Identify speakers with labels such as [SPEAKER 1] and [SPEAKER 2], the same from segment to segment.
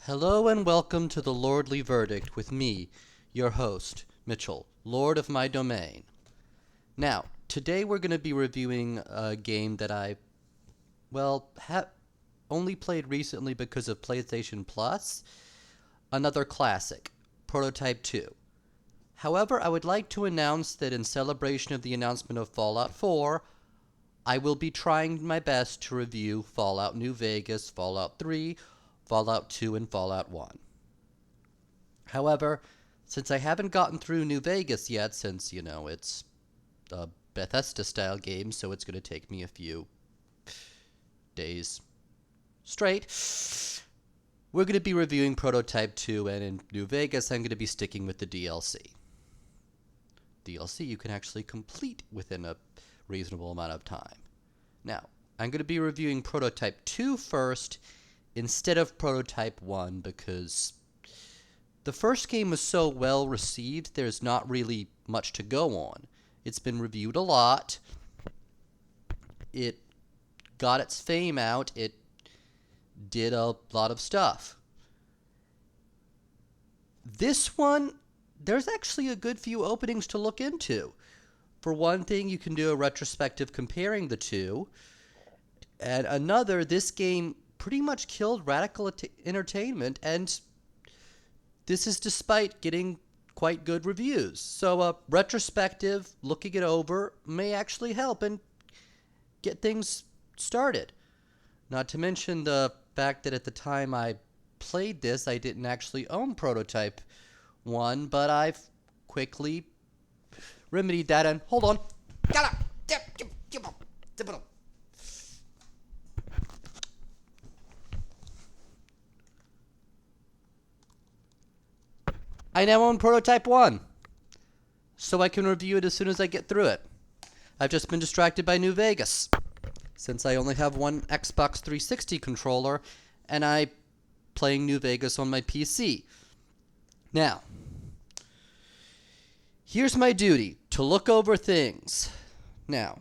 [SPEAKER 1] Hello and welcome to the Lordly Verdict with me, your host, Mitchell, Lord of my domain. Now, today we're going to be reviewing a game that have only played recently because of PlayStation Plus, another classic, Prototype 2. However, I would like to announce that in celebration of the announcement of Fallout 4, I will be trying my best to review Fallout New Vegas, Fallout 3, Fallout 2, and Fallout 1. However, since I haven't gotten through New Vegas yet, since, it's a Bethesda-style game, so it's going to take me a few days straight, we're going to be reviewing Prototype 2, and in New Vegas, I'm going to be sticking with the DLC. DLC you can actually complete within a reasonable amount of time. Now, I'm going to be reviewing Prototype 2 first, instead of Prototype 1, because the first game was so well received, there's not really much to go on. It's been reviewed a lot. It got its fame out. It did a lot of stuff. This one, there's actually a good few openings to look into. For one thing, you can do a retrospective comparing the two. And another, this game pretty much killed Radical Entertainment, and this is despite getting quite good reviews. So a retrospective, looking it over, may actually help and get things started. Not to mention the fact that at the time I played this, I didn't actually own Prototype 1, but I've quickly remedied that, and hold on. I now own Prototype 1, so I can review it as soon as I get through it. I've just been distracted by New Vegas, since I only have one Xbox 360 controller, and I'm playing New Vegas on my PC. Now, here's my duty, to look over things. Now,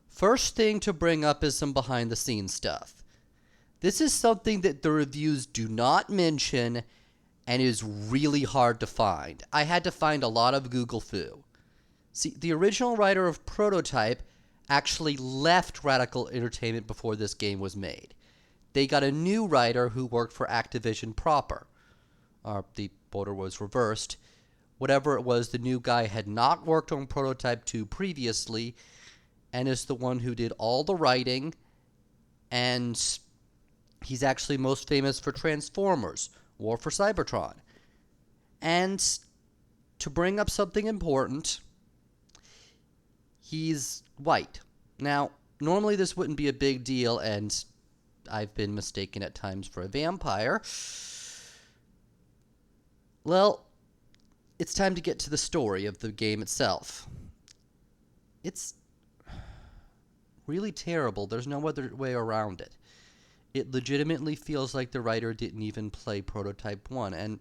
[SPEAKER 1] first thing to bring up is some behind-the-scenes stuff. This is something that the reviews do not mention, and is really hard to find. I had to find a lot of Google foo. See, the original writer of Prototype actually left Radical Entertainment before this game was made. They got a new writer who worked for Activision proper. The order was reversed. Whatever it was, the new guy had not worked on Prototype 2 previously, and is the one who did all the writing, and he's actually most famous for Transformers, War for Cybertron. And to bring up something important, he's white. Now, normally this wouldn't be a big deal, and I've been mistaken at times for a vampire. Well, it's time to get to the story of the game itself. It's really terrible. There's no other way around it. It legitimately feels like the writer didn't even play Prototype 1, and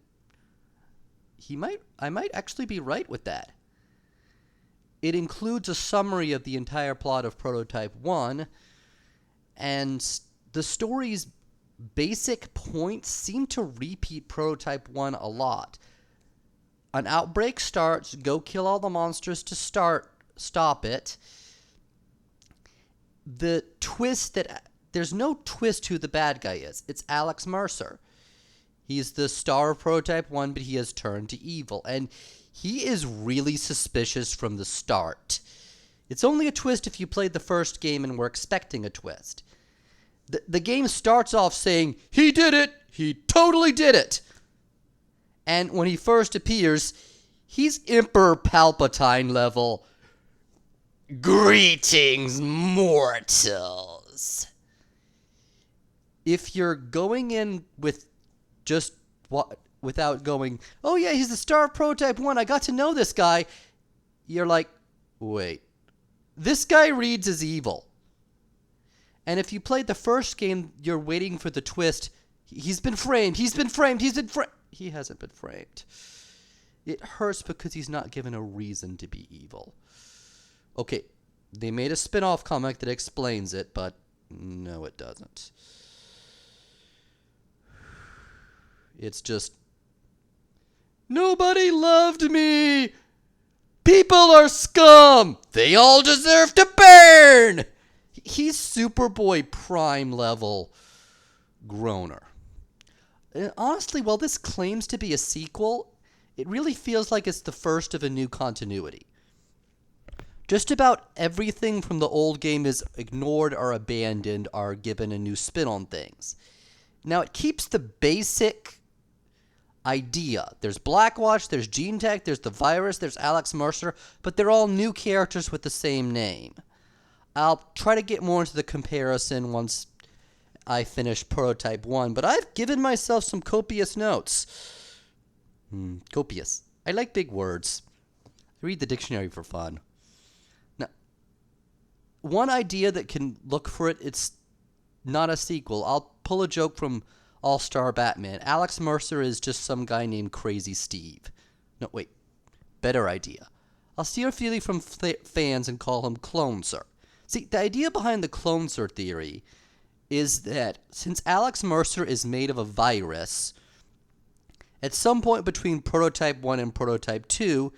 [SPEAKER 1] I might actually be right with that. It includes a summary of the entire plot of Prototype 1, and the story's basic points seem to repeat Prototype 1 a lot. An outbreak starts, go kill all the monsters to stop it. The twist that there's no twist who the bad guy is. It's Alex Mercer. He's the star of Prototype 1, but he has turned to evil. And he is really suspicious from the start. It's only a twist if you played the first game and were expecting a twist. The game starts off saying, he did it! He totally did it! And when he first appears, he's Emperor Palpatine level. Greetings, mortals! If you're going in with just without going, oh yeah, he's the star of Prototype 1, I got to know this guy, you're like, wait, this guy reads as evil. And if you played the first game, you're waiting for the twist, he's been framed, he hasn't been framed. It hurts because he's not given a reason to be evil. Okay, they made a spin-off comic that explains it, but no, it doesn't. It's just, nobody loved me. People are scum. They all deserve to burn. He's Superboy Prime level groaner. And honestly, while this claims to be a sequel, it really feels like it's the first of a new continuity. Just about everything from the old game is ignored or abandoned or given a new spin on things. Now, it keeps the basic idea. There's Blackwatch, there's Gene Tech, there's the Virus, there's Alex Mercer, but they're all new characters with the same name. I'll try to get more into the comparison once I finish Prototype 1, but I've given myself some copious notes. Copious. I like big words. I read the dictionary for fun. Now, one idea that can look for it, it's not a sequel. I'll pull a joke from All-Star Batman. Alex Mercer is just some guy named Crazy Steve. No, wait. Better idea. I'll steal Feely from fans and call him Clone Sir. See, the idea behind the Clone Sir theory is that since Alex Mercer is made of a virus, at some point between Prototype 1 and Prototype 2,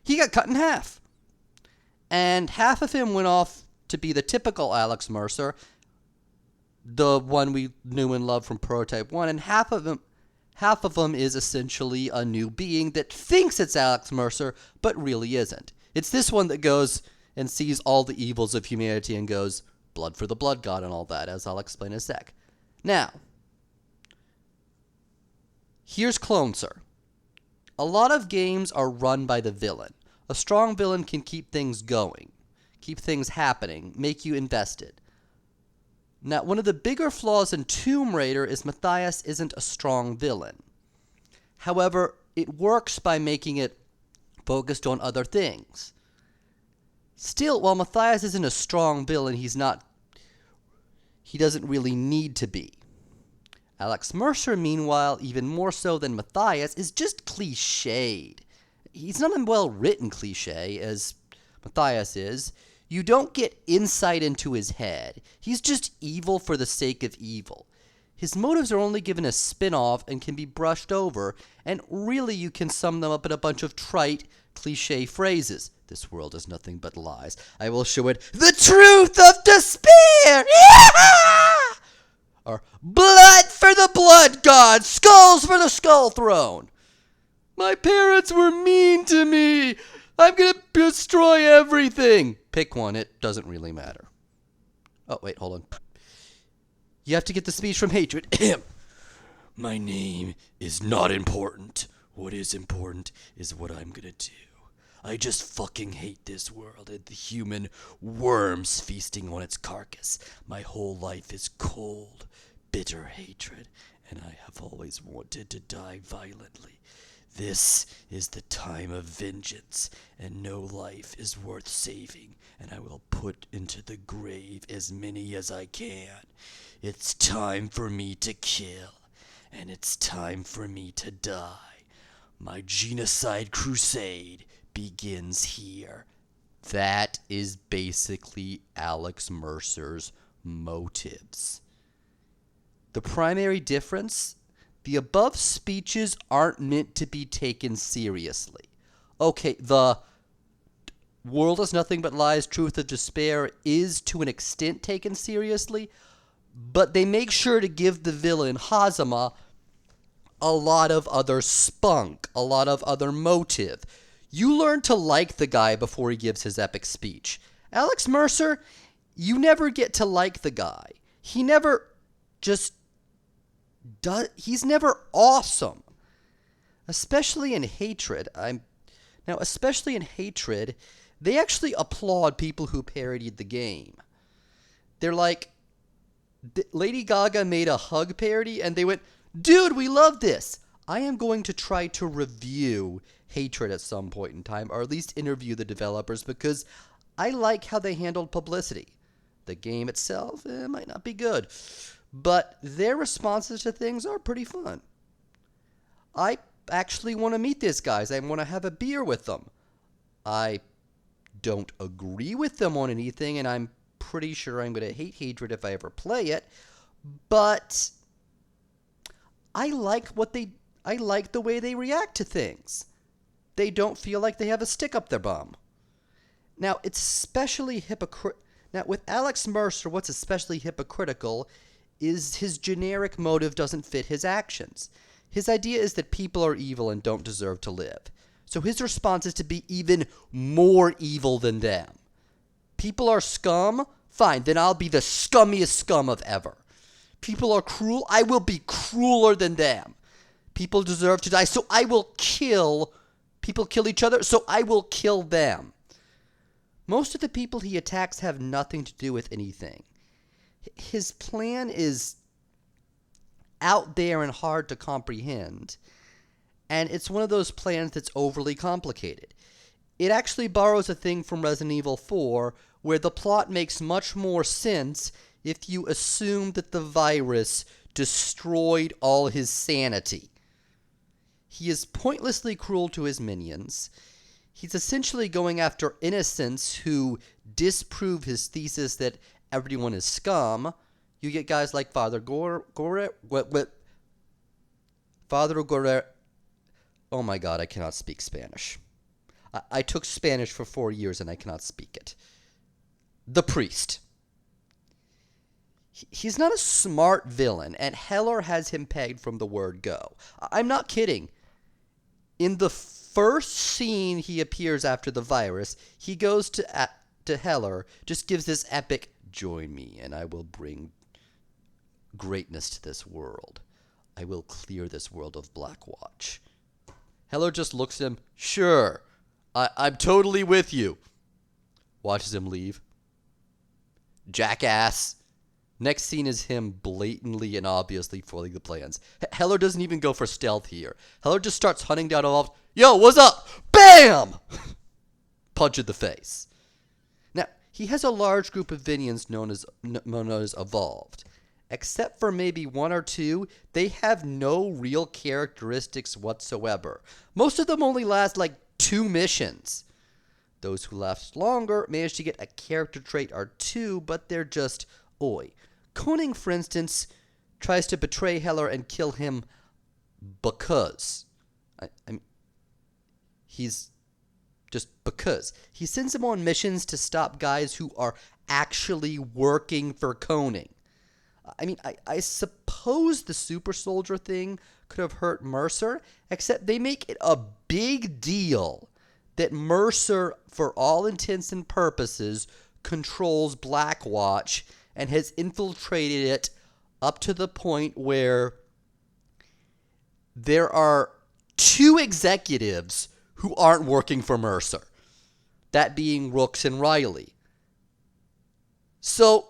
[SPEAKER 1] he got cut in half. And half of him went off to be the typical Alex Mercer, the one we knew and loved from Prototype 1, and half of him is essentially a new being that thinks it's Alex Mercer, but really isn't. It's this one that goes and sees all the evils of humanity and goes, blood for the blood god and all that, as I'll explain in a sec. Now, here's Clone Sir. A lot of games are run by the villain. A strong villain can keep things going, keep things happening, make you invested. Now, one of the bigger flaws in Tomb Raider is Matthias isn't a strong villain. However, it works by making it focused on other things. Still, while Matthias isn't a strong villain, he doesn't really need to be. Alex Mercer, meanwhile, even more so than Matthias, is just cliched. He's not a well-written cliche, as Matthias is. You don't get insight into his head. He's just evil for the sake of evil. His motives are only given a spin-off and can be brushed over, and really you can sum them up in a bunch of trite, cliche phrases. This world is nothing but lies. I will show it the truth of despair! Or, blood for the blood god! Skulls for the skull throne! My parents were mean to me! I'm gonna destroy everything! Pick one, it doesn't really matter. Oh, wait, hold on. You have to get the speech from Hatred. My name is not important. What is important is what I'm gonna do. I just fucking hate this world and the human worms feasting on its carcass. My whole life is cold, bitter hatred, and I have always wanted to die violently. This is the time of vengeance, and no life is worth saving, and I will put into the grave as many as I can. It's time for me to kill, and it's time for me to die. My genocide crusade begins here. That is basically Alex Mercer's motives. The primary difference: the above speeches aren't meant to be taken seriously. Okay, the world is nothing but lies, truth of despair is to an extent taken seriously, but they make sure to give the villain, Hazama, a lot of other spunk, a lot of other motive. You learn to like the guy before he gives his epic speech. Alex Mercer, you never get to like the guy. He never just does. He's never awesome. Especially in Hatred. Especially in Hatred, they actually applaud people who parodied the game. They're like, Lady Gaga made a hug parody, and they went, dude, we love this. I am going to try to review Hatred at some point in time, or at least interview the developers, because I like how they handled publicity. The game itself might not be good, but their responses to things are pretty fun. I actually want to meet these guys. I want to have a beer with them. I don't agree with them on anything, and I'm pretty sure I'm going to hate Hatred if I ever play it, but I like what they I like the way they react to things. They don't feel like they have a stick up their bum. Now, it's especially Now, with Alex Mercer, what's especially hypocritical is his generic motive doesn't fit his actions. His idea is that people are evil and don't deserve to live. So his response is to be even more evil than them. People are scum? Fine, then I'll be the scummiest scum of ever. People are cruel? I will be crueler than them. People deserve to die, so I will kill. People kill each other, so I will kill them. Most of the people he attacks have nothing to do with anything. His plan is out there and hard to comprehend, and it's one of those plans that's overly complicated. It actually borrows a thing from Resident Evil 4, where the plot makes much more sense if you assume that the virus destroyed all his sanity. He is pointlessly cruel to his minions. He's essentially going after innocents who disprove his thesis that everyone is scum. You get guys like Father Gore. Oh my God, I cannot speak Spanish. I took Spanish for 4 years and I cannot speak it. The priest. He's not a smart villain, and Heller has him pegged from the word go. I'm not kidding. In the first scene he appears after the virus, he goes to Heller, just gives this epic, "Join me and I will bring greatness to this world. I will clear this world of Blackwatch." Heller just looks at him, "Sure, I'm totally with you." Watches him leave. Jackass. Next scene is him blatantly and obviously foiling the plans. Heller doesn't even go for stealth here. Heller just starts hunting down all. "Yo, what's up?" BAM! Punch in the face. Now, he has a large group of minions known as Evolved. Except for maybe one or two, they have no real characteristics whatsoever. Most of them only last like 2 missions. Those who last longer manage to get a character trait or 2, but they're just oi. Koning, for instance, tries to betray Heller and kill him because. He's just because. He sends him on missions to stop guys who are actually working for Koning. I suppose the super soldier thing could have hurt Mercer, except they make it a big deal that Mercer, for all intents and purposes, controls Blackwatch and has infiltrated it up to the point where there are 2 executives who aren't working for Mercer. That being Rooks and Riley. So,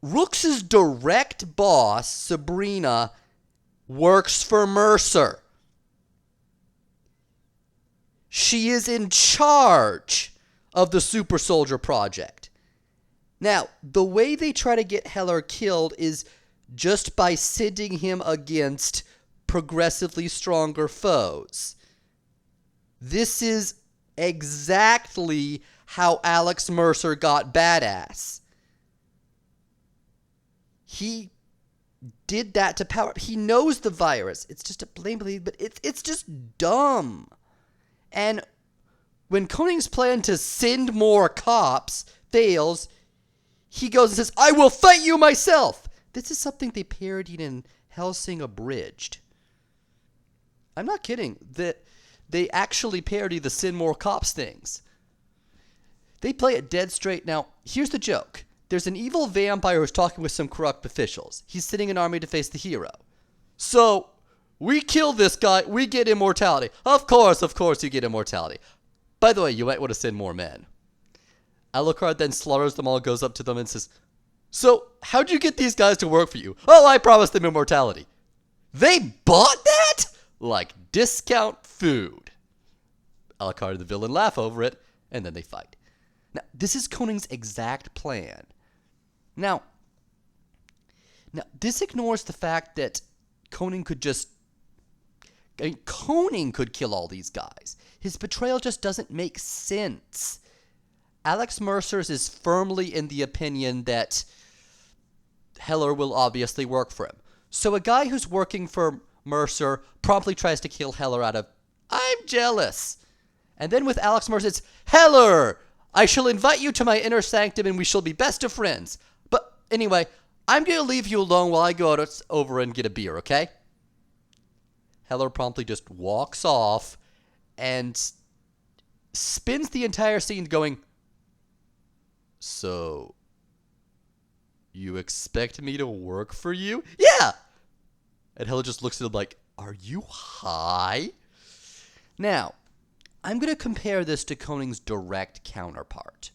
[SPEAKER 1] Rooks' direct boss, Sabrina, works for Mercer. She is in charge of the Super Soldier Project. Now, the way they try to get Heller killed is just by sending him against progressively stronger foes. This is exactly how Alex Mercer got badass. He did that to power. He knows the virus. It's just a blame, but it's just dumb. And when Koning's plan to send more cops fails, he goes and says, "I will fight you myself." This is something they parodied in Hellsing Abridged. I'm not kidding. They actually parody the send more cops things. They play it dead straight. Now, here's the joke. There's an evil vampire who's talking with some corrupt officials. He's sending an army to face the hero. "So, we kill this guy, we get immortality." Of course you get immortality. By the way, you might want to send more men." Alucard then slaughters them all, goes up to them and says, "So, how'd you get these guys to work for you?" "Oh, I promised them immortality." "They bought that?" Like discount food. Alucard and the villain laugh over it, and then they fight. Now, this is Koning's exact plan. Now, this ignores the fact that Koning could Koning could kill all these guys. His betrayal just doesn't make sense. Alex Mercer's is firmly in the opinion that Heller will obviously work for him. So a guy who's working for Mercer promptly tries to kill Heller out of, I'm jealous. And then with Alex Mercer, it's, Heller, I shall invite you to my inner sanctum and we shall be best of friends. But anyway, I'm going to leave you alone while I go over and get a beer, okay? Heller promptly just walks off and spins the entire scene going, so, you expect me to work for you? Yeah! And Heller just looks at him like, are you high? Now, I'm going to compare this to Koning's direct counterpart.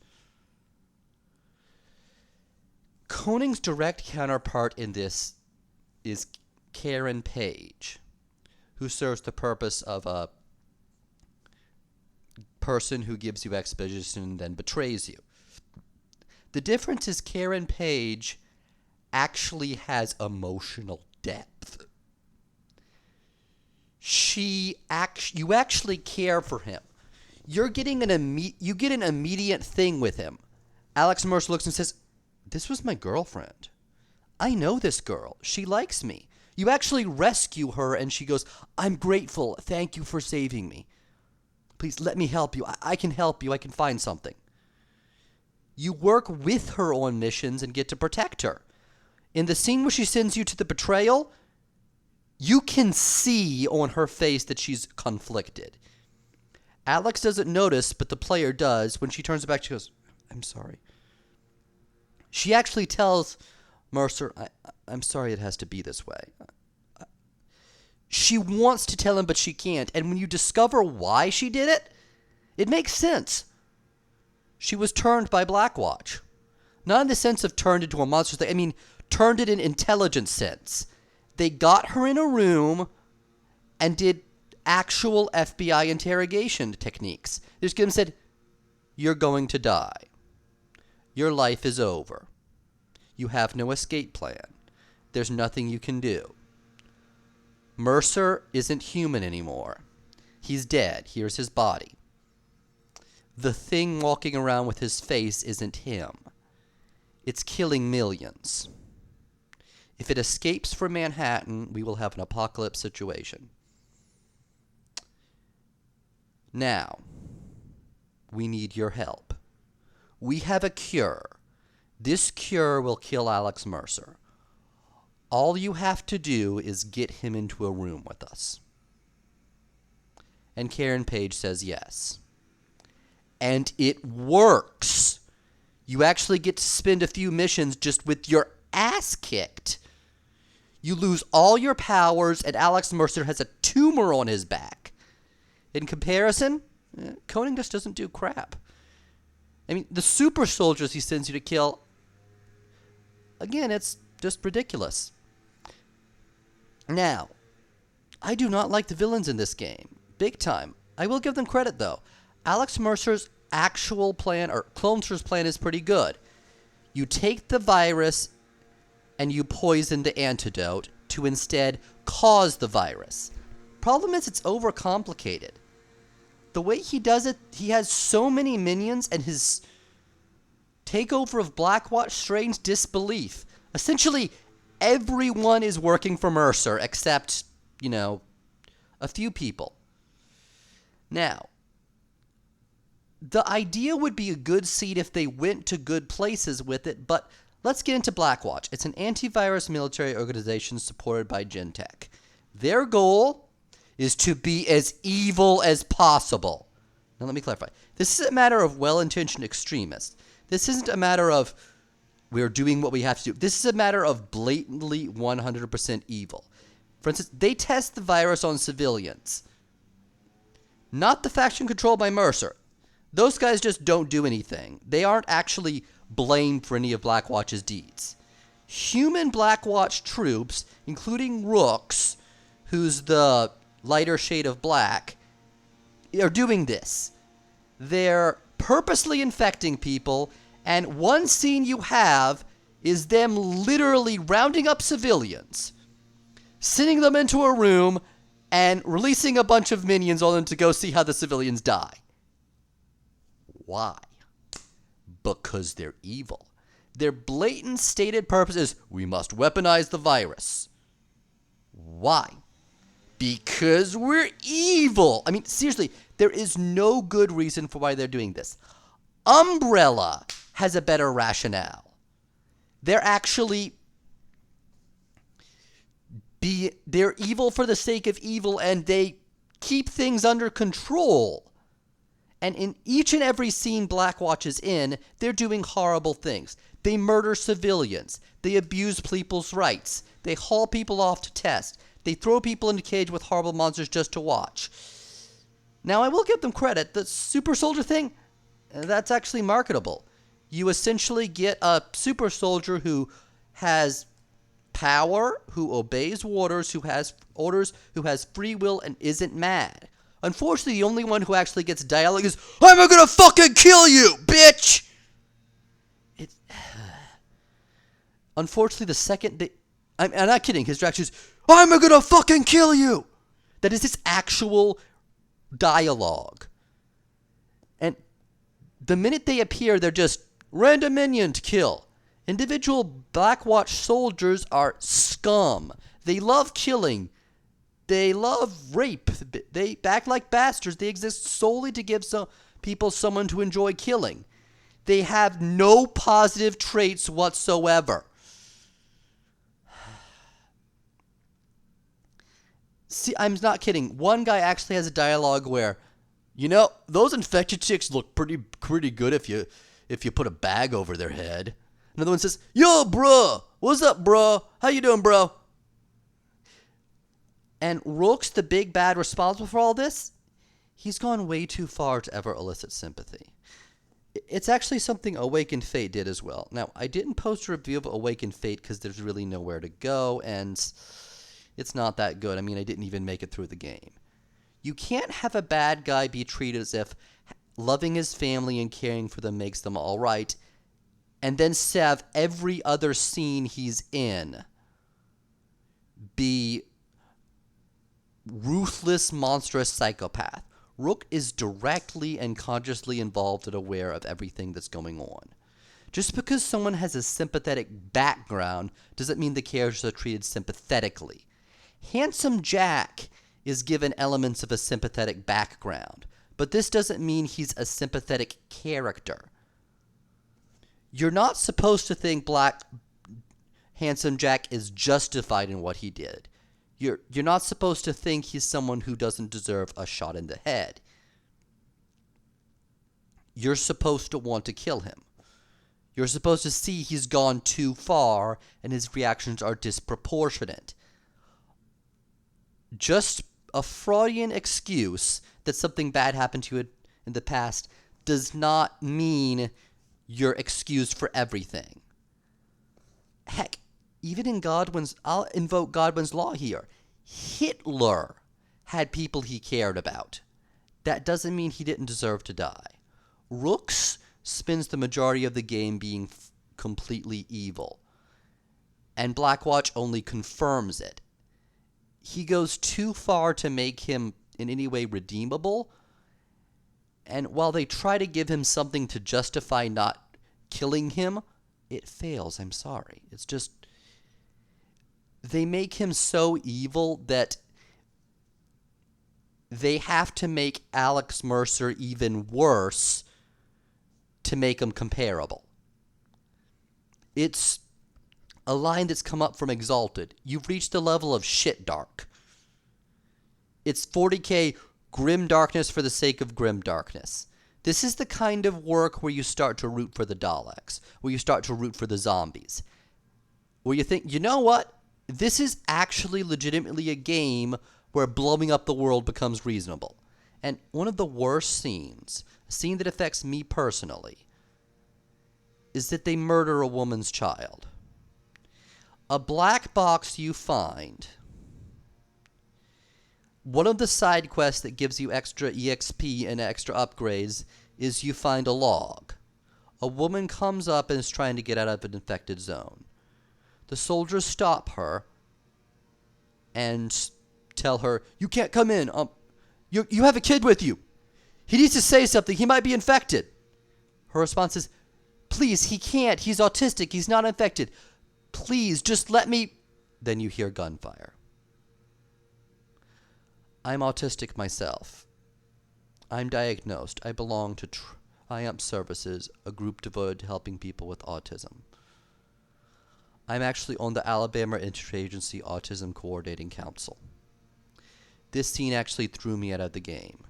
[SPEAKER 1] Koning's direct counterpart in this is Karen Page, who serves the purpose of a person who gives you exposition and then betrays you. The difference is Karen Page actually has emotional depth. You actually care for him. You get an immediate thing with him. Alex Mercer looks and says, this was my girlfriend. I know this girl. She likes me. You actually rescue her and she goes, I'm grateful. Thank you for saving me. Please let me help you. I can help you. I can find something. You work with her on missions and get to protect her. In the scene where she sends you to the betrayal, you can see on her face that she's conflicted. Alex doesn't notice, but the player does. When she turns back, she goes, I'm sorry. She actually tells Mercer, I'm sorry it has to be this way. She wants to tell him, but she can't. And when you discover why she did it, it makes sense. She was turned by Blackwatch. Not in the sense of turned into a monster thing. I mean, turned it in intelligence sense. They got her in a room and did actual FBI interrogation techniques. They just said, you're going to die. Your life is over. You have no escape plan. There's nothing you can do. Mercer isn't human anymore. He's dead. Here's his body. The thing walking around with his face isn't him. It's killing millions. If it escapes from Manhattan, we will have an apocalypse situation. Now, we need your help. We have a cure. This cure will kill Alex Mercer. All you have to do is get him into a room with us. And Karen Page says yes. And it works. You actually get to spend a few missions just with your ass kicked. You lose all your powers, and Alex Mercer has a tumor on his back. In comparison, Koning just doesn't do crap. I mean, the super soldiers he sends you to kill, again, it's just ridiculous. Now, I do not like the villains in this game. Big time. I will give them credit, though. Alex Mercer's actual plan, or Clonester's plan, is pretty good. You take the virus and you poison the antidote to instead cause the virus. Problem is, it's overcomplicated. The way he does it, he has so many minions, and his takeover of Blackwatch strains disbelief. Essentially, everyone is working for Mercer except, a few people. Now, the idea would be a good seed if they went to good places with it, but let's get into Blackwatch. It's an antivirus military organization supported by Gentek. Their goal is to be as evil as possible. Now, let me clarify. This isn't a matter of well-intentioned extremists. This isn't a matter of we're doing what we have to do. This is a matter of blatantly 100% evil. For instance, they test the virus on civilians. Not the faction controlled by Mercer. Those guys just don't do anything. They aren't actually blamed for any of Blackwatch's deeds. Human Blackwatch troops, including Rooks, who's the lighter shade of black, are doing this. They're purposely infecting people, and one scene you have is them literally rounding up civilians, sending them into a room, and releasing a bunch of minions on them to go see how the civilians die. Why? Because they're evil. Their blatant stated purpose is, we must weaponize the virus. Why? Because we're evil. I mean, seriously, there is no good reason for why they're doing this. Umbrella has a better rationale. They're actually they're evil for the sake of evil, and they keep things under control. And in each and every scene Blackwatch is in, they're doing horrible things. They murder civilians. They abuse people's rights. They haul people off to test. They throw people in a cage with horrible monsters just to watch. Now, I will give them credit. The super soldier thing, that's actually marketable. You essentially get a super soldier who has power, who obeys orders, who has free will, and isn't mad. Unfortunately, the only one who actually gets dialogue is, "I'm gonna fucking kill you, bitch!" Unfortunately, the second I'm not kidding, his reaction is, "I'm gonna fucking kill you!" That is his actual dialogue. And the minute they appear, they're just random minion to kill. Individual Blackwatch soldiers are scum. They love killing. They love rape. They act like bastards. They exist solely to give people someone to enjoy killing. They have no positive traits whatsoever. See, I'm not kidding. One guy actually has a dialogue where, those infected chicks look pretty good if you put a bag over their head. Another one says, "Yo, bro, what's up, bro? How you doing, bro?" And Rook's the big bad responsible for all this. He's gone way too far to ever elicit sympathy. It's actually something Awakened Fate did as well. Now, I didn't post a review of Awakened Fate because there's really nowhere to go, and it's not that good. I mean, I didn't even make it through the game. You can't have a bad guy be treated as if loving his family and caring for them makes them all right, and then have every other scene he's in be ruthless, monstrous psychopath. Rook is directly and consciously involved and aware of everything that's going on. Just because someone has a sympathetic background doesn't mean the characters are treated sympathetically. Handsome Jack is given elements of a sympathetic background, but this doesn't mean he's a sympathetic character. You're not supposed to think Handsome Jack is justified in what he did. You're not supposed to think he's someone who doesn't deserve a shot in the head. You're supposed to want to kill him. You're supposed to see he's gone too far and his reactions are disproportionate. Just a Freudian excuse that something bad happened to you in the past does not mean you're excused for everything. Heck, even in I'll invoke Godwin's law here. Hitler had people he cared about. That doesn't mean he didn't deserve to die. Rooks spends the majority of the game being completely evil, and Blackwatch only confirms it. He goes too far to make him in any way redeemable, and while they try to give him something to justify not killing him, it fails. I'm sorry. It's just, they make him so evil that they have to make Alex Mercer even worse to make him comparable. It's a line that's come up from Exalted. You've reached the level of shit dark. It's 40K grim darkness for the sake of grim darkness. This is the kind of work where you start to root for the Daleks, where you start to root for the zombies, where you think, you know what? This is actually legitimately a game where blowing up the world becomes reasonable. And one of the worst scenes, a scene that affects me personally, is that they murder a woman's child. A black box you find. One of the side quests that gives you extra EXP and extra upgrades is you find a log. A woman comes up and is trying to get out of an infected zone. The soldiers stop her and tell her, "You can't come in. You have a kid with you. He needs to say something. He might be infected." Her response is, "Please, he can't. He's autistic. He's not infected. Please, just let me." Then you hear gunfire. I'm autistic myself. I'm diagnosed. I belong to Triumph Services, a group devoted to helping people with autism. I'm actually on the Alabama Interagency Autism Coordinating Council. This scene actually threw me out of the game.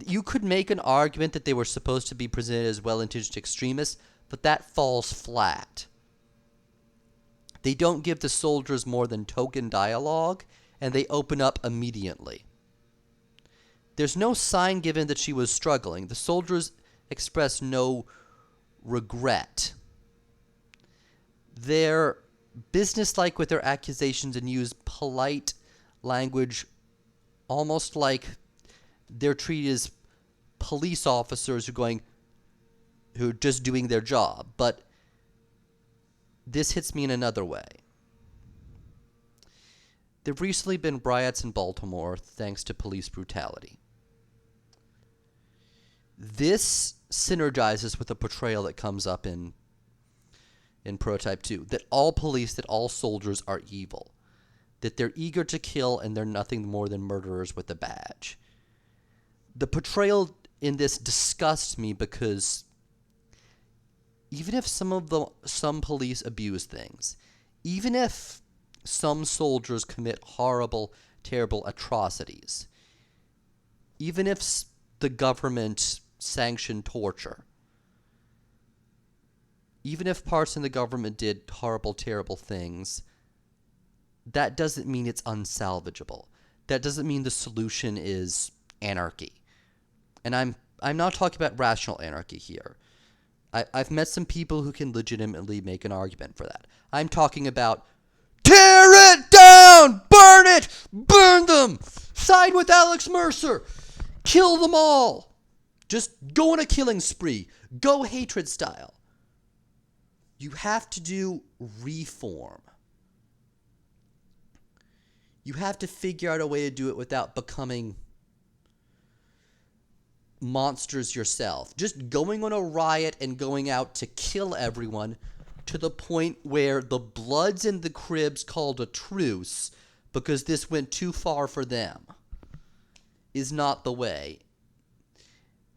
[SPEAKER 1] You could make an argument that they were supposed to be presented as well-intentioned extremists, but that falls flat. They don't give the soldiers more than token dialogue, and they open up immediately. There's no sign given that she was struggling. The soldiers express no regret. They're businesslike with their accusations and use polite language, almost like they're treated as police officers who are just doing their job. But this hits me in another way. There have recently been riots in Baltimore thanks to police brutality. This synergizes with the portrayal that comes up in Prototype 2, that all police, that all soldiers are evil, that they're eager to kill and they're nothing more than murderers with a badge. The portrayal in this disgusts me because even if some police abuse things, even if some soldiers commit horrible, terrible atrocities, even if the government sanctioned torture, even if parts in the government did horrible, terrible things, that doesn't mean it's unsalvageable. That doesn't mean the solution is anarchy. And I'm not talking about rational anarchy here. I've met some people who can legitimately make an argument for that. I'm talking about tear it down! Burn it! Burn them! Side with Alex Mercer! Kill them all! Just go on a killing spree. Go hatred style. You have to do reform. You have to figure out a way to do it without becoming monsters yourself. Just going on a riot and going out to kill everyone to the point where the Bloods in the Cribs called a truce because this went too far for them is not the way.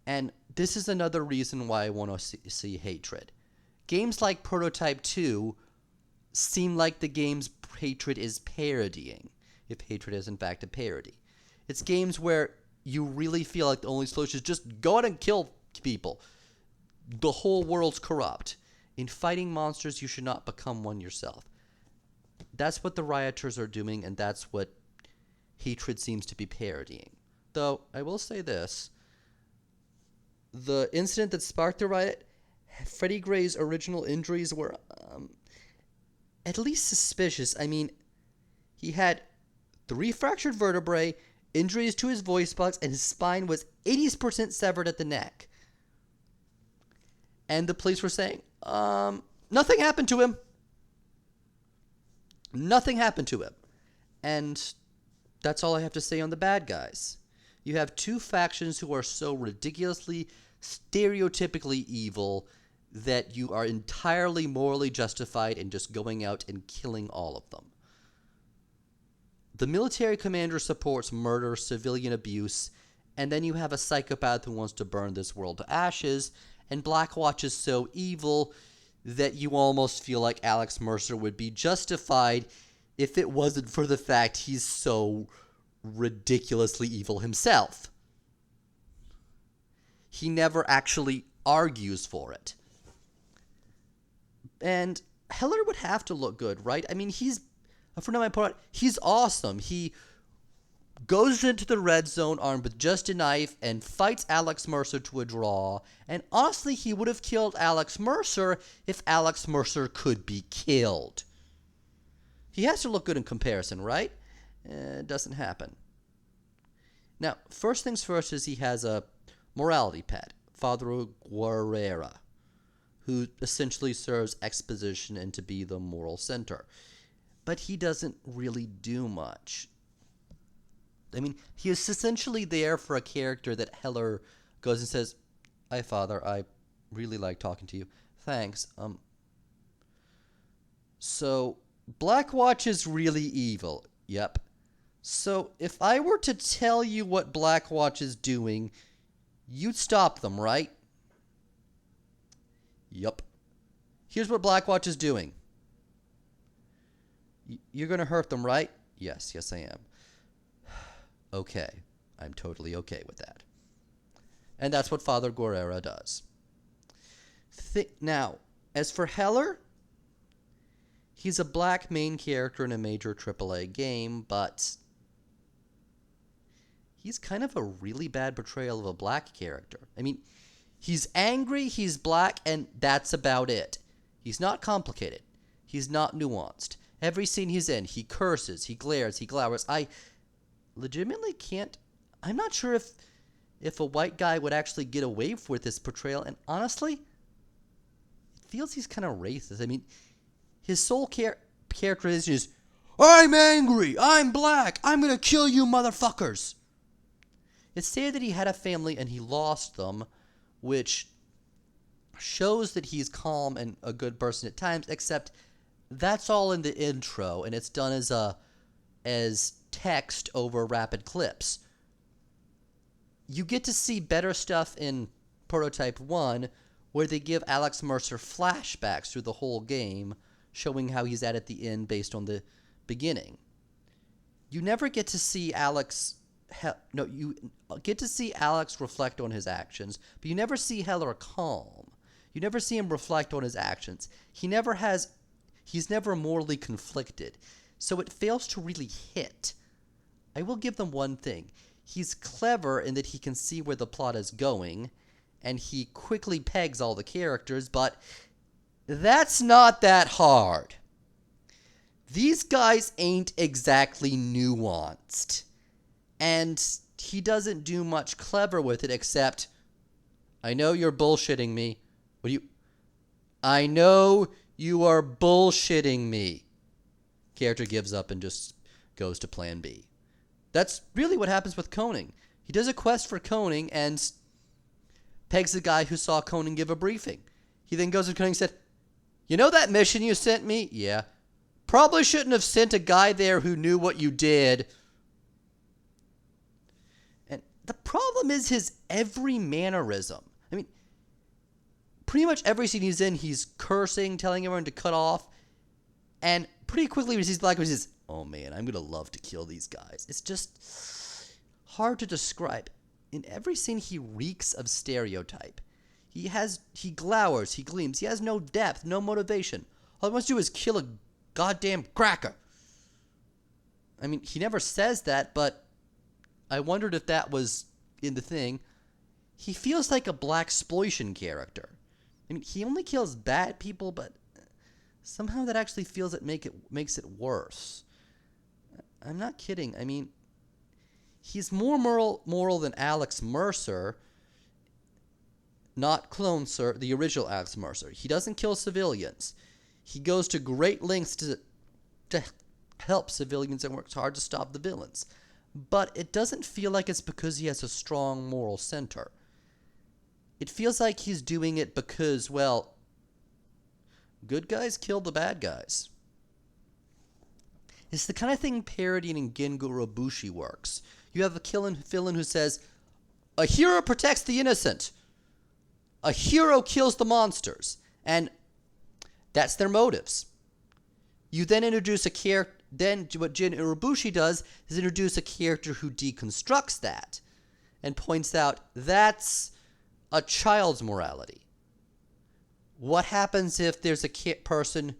[SPEAKER 1] And this is another reason why I want to see hatred. Games like Prototype 2 seem like the game's hatred is parodying, if hatred is in fact a parody. It's games where you really feel like the only solution is just go out and kill people. The whole world's corrupt. In fighting monsters, you should not become one yourself. That's what the rioters are doing, and that's what hatred seems to be parodying. Though, I will say this. The incident that sparked the riot, Freddie Gray's original injuries were at least suspicious. I mean, he had 3 fractured vertebrae, injuries to his voice box, and his spine was 80% severed at the neck. And the police were saying, nothing happened to him. Nothing happened to him. And that's all I have to say on the bad guys. You have 2 factions who are so ridiculously, stereotypically evil that you are entirely morally justified in just going out and killing all of them. The military commander supports murder, civilian abuse, and then you have a psychopath who wants to burn this world to ashes, and Blackwatch is so evil that you almost feel like Alex Mercer would be justified if it wasn't for the fact he's so ridiculously evil himself. He never actually argues for it. And Heller would have to look good, right? I mean, he's a friend of mine put out, he's awesome. He goes into the red zone armed with just a knife and fights Alex Mercer to a draw. And honestly, he would have killed Alex Mercer if Alex Mercer could be killed. He has to look good in comparison, right? It doesn't happen. Now, first things first is he has a morality pet, Father Guerrera, who essentially serves exposition and to be the moral center. But he doesn't really do much. I mean, he is essentially there for a character that Heller goes and says, "Hi, Father, I really like talking to you. Thanks. So, Blackwatch is really evil. Yep. So, if I were to tell you what Blackwatch is doing, you'd stop them, right? Yup. Here's what Blackwatch is doing. You're going to hurt them, right? Yes, I am. Okay. I'm totally okay with that. And that's what Father Guerrera does. Now, as for Heller, he's a black main character in a major AAA game, but he's kind of a really bad portrayal of a black character. I mean, he's angry, he's black, and that's about it. He's not complicated. He's not nuanced. Every scene he's in, he curses, he glares, he glowers. I legitimately can't... I'm not sure if a white guy would actually get away with this portrayal, and honestly, it feels he's kind of racist. I mean, his sole characterization is, I'm angry, I'm black, I'm gonna kill you motherfuckers. It's said that he had a family and he lost them, which shows that he's calm and a good person at times, except that's all in the intro, and it's done as text over rapid clips. You get to see better stuff in Prototype 1, where they give Alex Mercer flashbacks through the whole game, showing how he's at the end based on the beginning. You never get to see you get to see Alex reflect on his actions, but you never see Heller calm. You never see him reflect on his actions. He's never morally conflicted, so it fails to really hit. I will give them one thing. He's clever in that he can see where the plot is going, and he quickly pegs all the characters, but that's not that hard. These guys ain't exactly nuanced, and he doesn't do much clever with it except, I know you're bullshitting me. I know you are bullshitting me. Character gives up and just goes to plan B. That's really what happens with Koning. He does a quest for Koning and pegs the guy who saw Koning give a briefing. He then goes to Koning and said, you know that mission you sent me? Yeah. Probably shouldn't have sent a guy there who knew what you did. And the problem is his every mannerism. I mean, pretty much every scene he's in, he's cursing, telling everyone to cut off. And pretty quickly when he sees Black, he says, oh man, I'm going to love to kill these guys. It's just hard to describe. In every scene, he reeks of stereotype. He glowers, he gleams. He has no depth, no motivation. All he wants to do is kill a goddamn cracker. I mean, he never says that, but I wondered if that was in the thing. He feels like a blaxploitation character. I mean, he only kills bad people, but somehow that actually feels it makes it worse. I'm not kidding. I mean, he's more moral than Alex Mercer, not Clone Sir, the original Alex Mercer. He doesn't kill civilians. He goes to great lengths to help civilians and works hard to stop the villains. But it doesn't feel like it's because he has a strong moral center. It feels like he's doing it because, well, good guys kill the bad guys. It's the kind of thing parodying in Gengo Robushi works. You have a villain who says, a hero protects the innocent. A hero kills the monsters. And that's their motives. You then introduce a character. Then what Gengo Robushi does is introduce a character who deconstructs that and points out that's a child's morality. What happens if there's a person...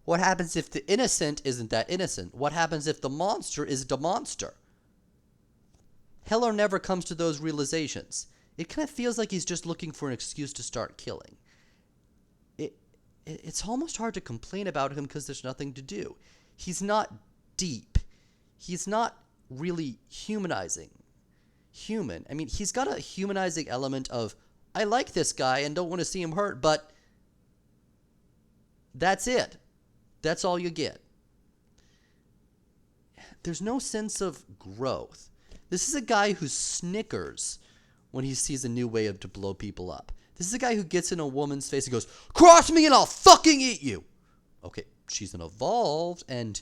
[SPEAKER 1] What happens if the innocent isn't that innocent? What happens if the monster is the monster? Heller never comes to those realizations. It kind of feels like he's just looking for an excuse to start killing. It's almost hard to complain about him because there's nothing to do. He's not deep. He's not really humanizing. Human. I mean, he's got a humanizing element of, I like this guy and don't want to see him hurt, but that's it. That's all you get. There's no sense of growth. This is a guy who snickers when he sees a new way to blow people up. This is a guy who gets in a woman's face and goes, cross me and I'll fucking eat you. Okay, she's an evolved and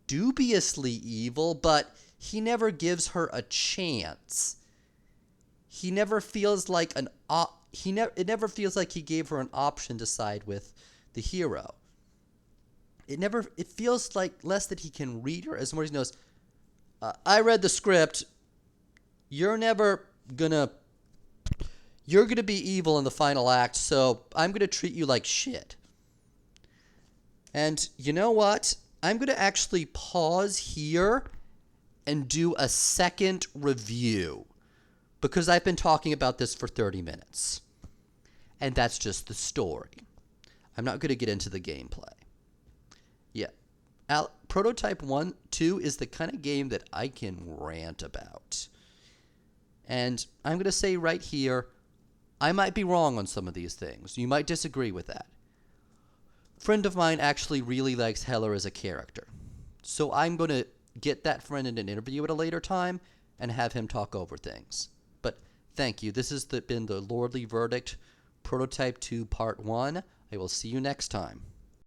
[SPEAKER 1] dubiously evil, but he never gives her a chance. He never feels like it never feels like he gave her an option to side with the hero. It feels like less that he can read her as more as he knows, I read the script. You're gonna be evil in the final act, so I'm gonna treat you like shit. And you know what? I'm gonna actually pause here and do a second review because I've been talking about this for 30 minutes. And that's just the story. I'm not going to get into the gameplay. Yeah. Prototype 2 is the kind of game that I can rant about. And I'm going to say right here, I might be wrong on some of these things. You might disagree with that. A friend of mine actually really likes Heller as a character. So I'm going to get that friend in an interview at a later time and have him talk over things. But thank you. This has been the Lordly Verdict, Prototype 2 Part 1. I will see you next time.